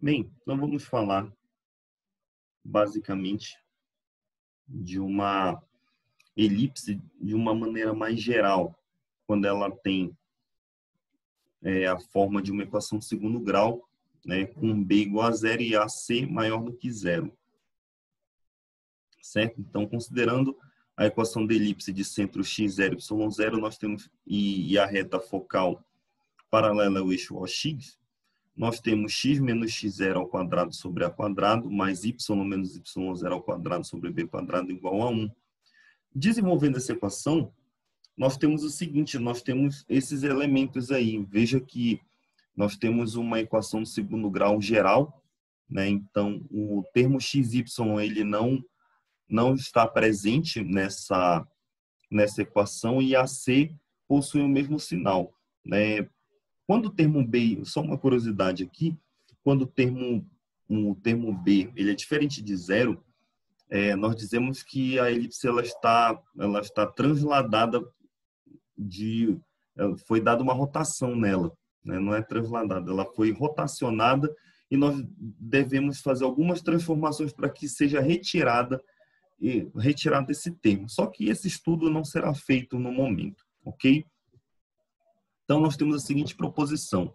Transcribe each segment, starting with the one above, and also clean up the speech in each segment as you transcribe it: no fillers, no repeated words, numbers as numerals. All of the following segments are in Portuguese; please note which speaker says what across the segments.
Speaker 1: Bem, então vamos falar basicamente de uma elipse de uma maneira mais geral, quando ela tem a forma de uma equação de segundo grau, né, com b igual a zero e ac maior do que zero, certo? Então, considerando a equação de elipse de centro x0, y0, nós temos, e a reta focal paralela ao eixo OX, nós temos x menos x0 ao quadrado sobre a quadrado, mais y menos y0 ao quadrado sobre b quadrado igual a 1. Desenvolvendo essa equação, nós temos o seguinte, nós temos esses elementos aí. Veja que nós temos uma equação de segundo grau geral, né? Então, o termo xy, ele não está presente nessa equação, e AC possui o mesmo sinal, né? Quando o termo B, só uma curiosidade aqui, quando o termo B ele é diferente de zero, nós dizemos que a elipse ela está transladada foi dada uma rotação nela, né? Não é transladada, ela foi rotacionada e nós devemos fazer algumas transformações para que seja retirada esse termo. Só que esse estudo não será feito no momento, ok? Então, nós temos a seguinte proposição.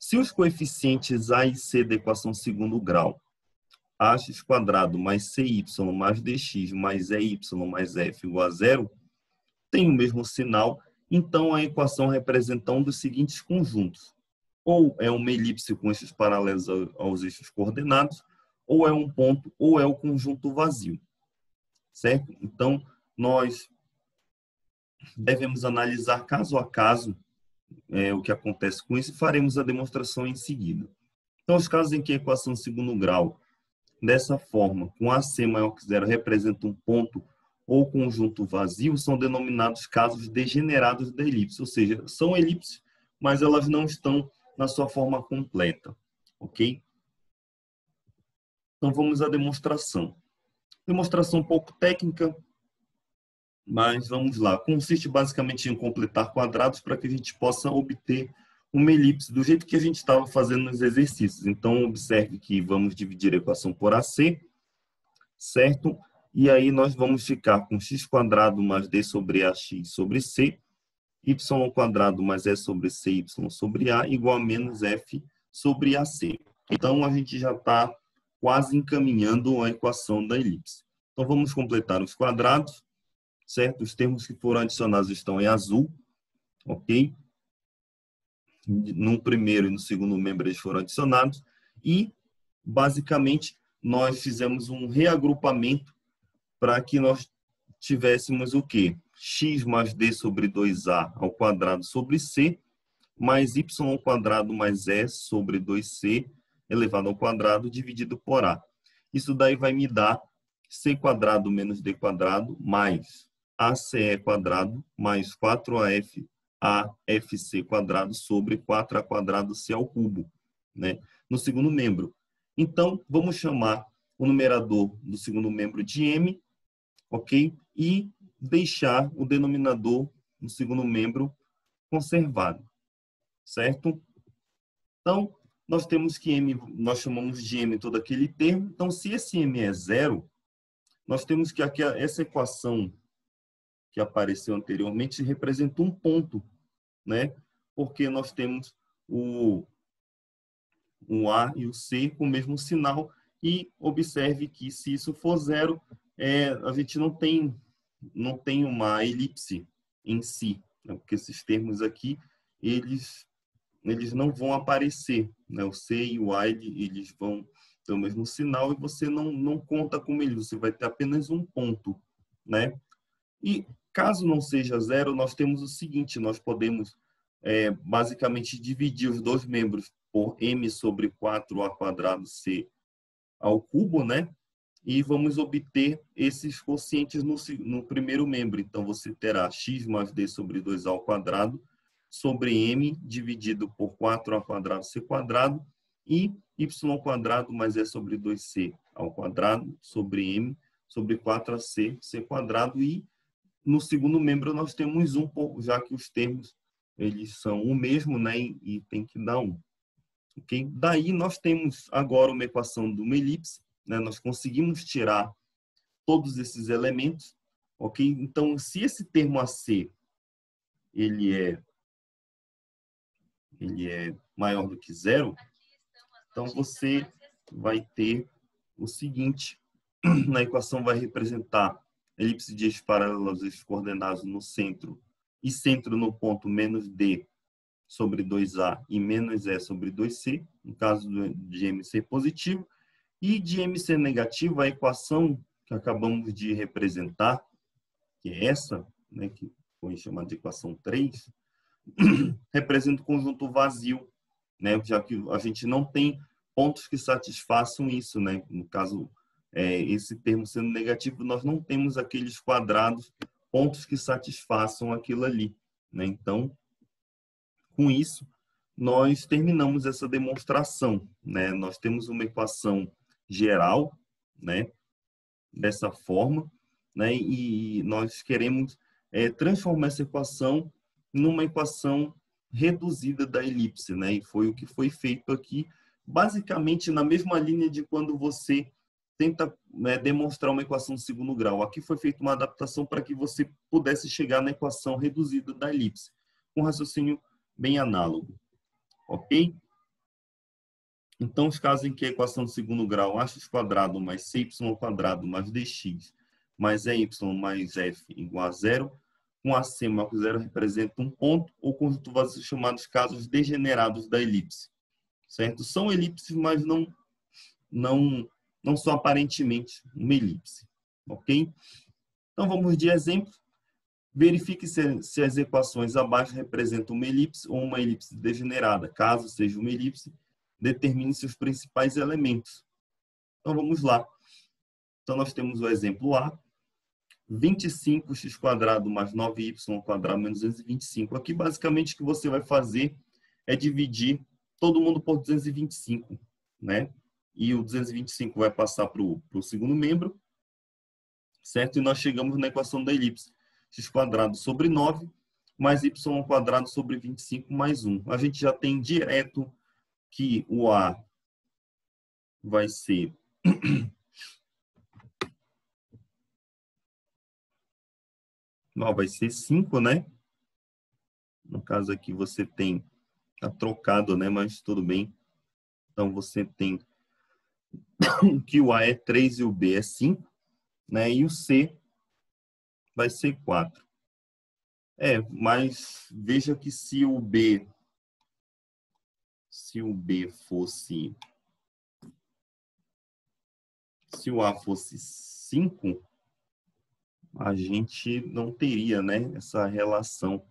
Speaker 1: Se os coeficientes A e C da equação segundo grau, ax quadrado mais cy mais dx mais ey mais f igual a zero, tem o mesmo sinal, então a equação representa um dos seguintes conjuntos. Ou é uma elipse com eixos paralelos aos eixos coordenados, ou é um ponto, ou é o conjunto vazio. Certo? Então, nós devemos analisar caso a caso o que acontece com isso e faremos a demonstração em seguida. Então, os casos em que a equação de segundo grau, dessa forma, com AC maior que zero, representa um ponto ou conjunto vazio, são denominados casos degenerados da elipse, ou seja, são elipses, mas elas não estão na sua forma completa, ok? Então, vamos à demonstração. Demonstração um pouco técnica, mas vamos lá. Consiste basicamente em completar quadrados para que a gente possa obter uma elipse do jeito que a gente estava fazendo nos exercícios. Então, observe que vamos dividir a equação por AC, certo? E aí nós vamos ficar com x quadrado mais d sobre ax sobre c, y quadrado mais e sobre c, y sobre a, igual a menos f sobre ac. Então, a gente já está quase encaminhando a equação da elipse. Então, vamos completar os quadrados, certo? Os termos que foram adicionados estão em azul, ok? No primeiro e no segundo membro eles foram adicionados e, basicamente, nós fizemos um reagrupamento para que nós tivéssemos o quê? X mais d sobre 2a ao quadrado sobre c, mais y ao quadrado mais e sobre 2c elevado ao quadrado dividido por a. Isso daí vai me dar c quadrado menos d quadrado mais ace quadrado mais 4af afc quadrado sobre 4a quadrado c ao cubo, né? No segundo membro. Então, vamos chamar o numerador do segundo membro de m, ok? E deixar o denominador no segundo membro conservado, certo? Então, nós temos que m, nós chamamos de m todo aquele termo. Então, se esse m é zero, nós temos que aqui, essa equação que apareceu anteriormente representa um ponto, né? Porque nós temos o A e o C com o mesmo sinal, e observe que se isso for zero, a gente não tem uma elipse em si, né? Porque esses termos aqui, eles não vão aparecer, né? O C e o A, eles vão ter o mesmo sinal e você não conta com eles, você vai ter apenas um ponto, né? E caso não seja zero, nós temos o seguinte, nós podemos basicamente dividir os dois membros por m sobre 4a quadrado c ao cubo, né? E vamos obter esses quocientes no primeiro membro. Então, você terá x mais d sobre 2a ao quadrado sobre m dividido por 4a quadrado c quadrado e y quadrado mais e sobre 2c ao quadrado sobre m sobre 4ac c quadrado. E no segundo membro nós temos um, já que os termos eles são o mesmo, né? E tem que dar um, Ok? Daí nós temos agora uma equação de uma elipse, né? Nós conseguimos tirar todos esses elementos, ok? Então, se esse termo AC ele é maior do que zero, então você vai ter o seguinte: na equação vai representar elipse de eixos paralelos aos eixos coordenados no centro e centro no ponto menos D sobre 2A e menos E sobre 2C, no caso de MC positivo, e de MC negativo, a equação que acabamos de representar, que é essa, né, que foi chamada de equação 3, representa o conjunto vazio, né, já que a gente não tem pontos que satisfaçam isso, né? No caso, esse termo sendo negativo, nós não temos aqueles quadrados, pontos que satisfaçam aquilo ali, né? Então, com isso, nós terminamos essa demonstração, né? Nós temos uma equação geral, né? Dessa forma, né? E nós queremos transformar essa equação numa equação reduzida da elipse, né? E foi o que foi feito aqui, basicamente na mesma linha de quando você tenta, né, demonstrar uma equação de segundo grau. Aqui foi feita uma adaptação para que você pudesse chegar na equação reduzida da elipse, com raciocínio bem análogo, ok? Então, os casos em que a equação de segundo grau ax² mais cy² mais dx mais EY mais F igual a zero, com AC maior que zero representa um ponto ou conjunto vazio chamados casos degenerados da elipse, certo? São elipses, mas não são aparentemente uma elipse, ok? Então, vamos de exemplo. Verifique se as equações abaixo representam uma elipse ou uma elipse degenerada. Caso seja uma elipse, determine seus principais elementos. Então, vamos lá. Então, nós temos o exemplo A, 25x² mais 9y² menos 225. Aqui, basicamente, o que você vai fazer é dividir todo mundo por 225, né? E o 225 vai passar para o segundo membro, certo? E nós chegamos na equação da elipse. X² sobre 9 mais y² sobre 25 mais 1. A gente já tem direto que o A vai ser vai ser 5, né? No caso aqui você tem, tá trocado, né? Mas tudo bem. Então você tem que o A é 3 e o B é 5, né? E o C vai ser 4. Mas veja que se o B fosse, se o A fosse 5, a gente não teria, né, essa relação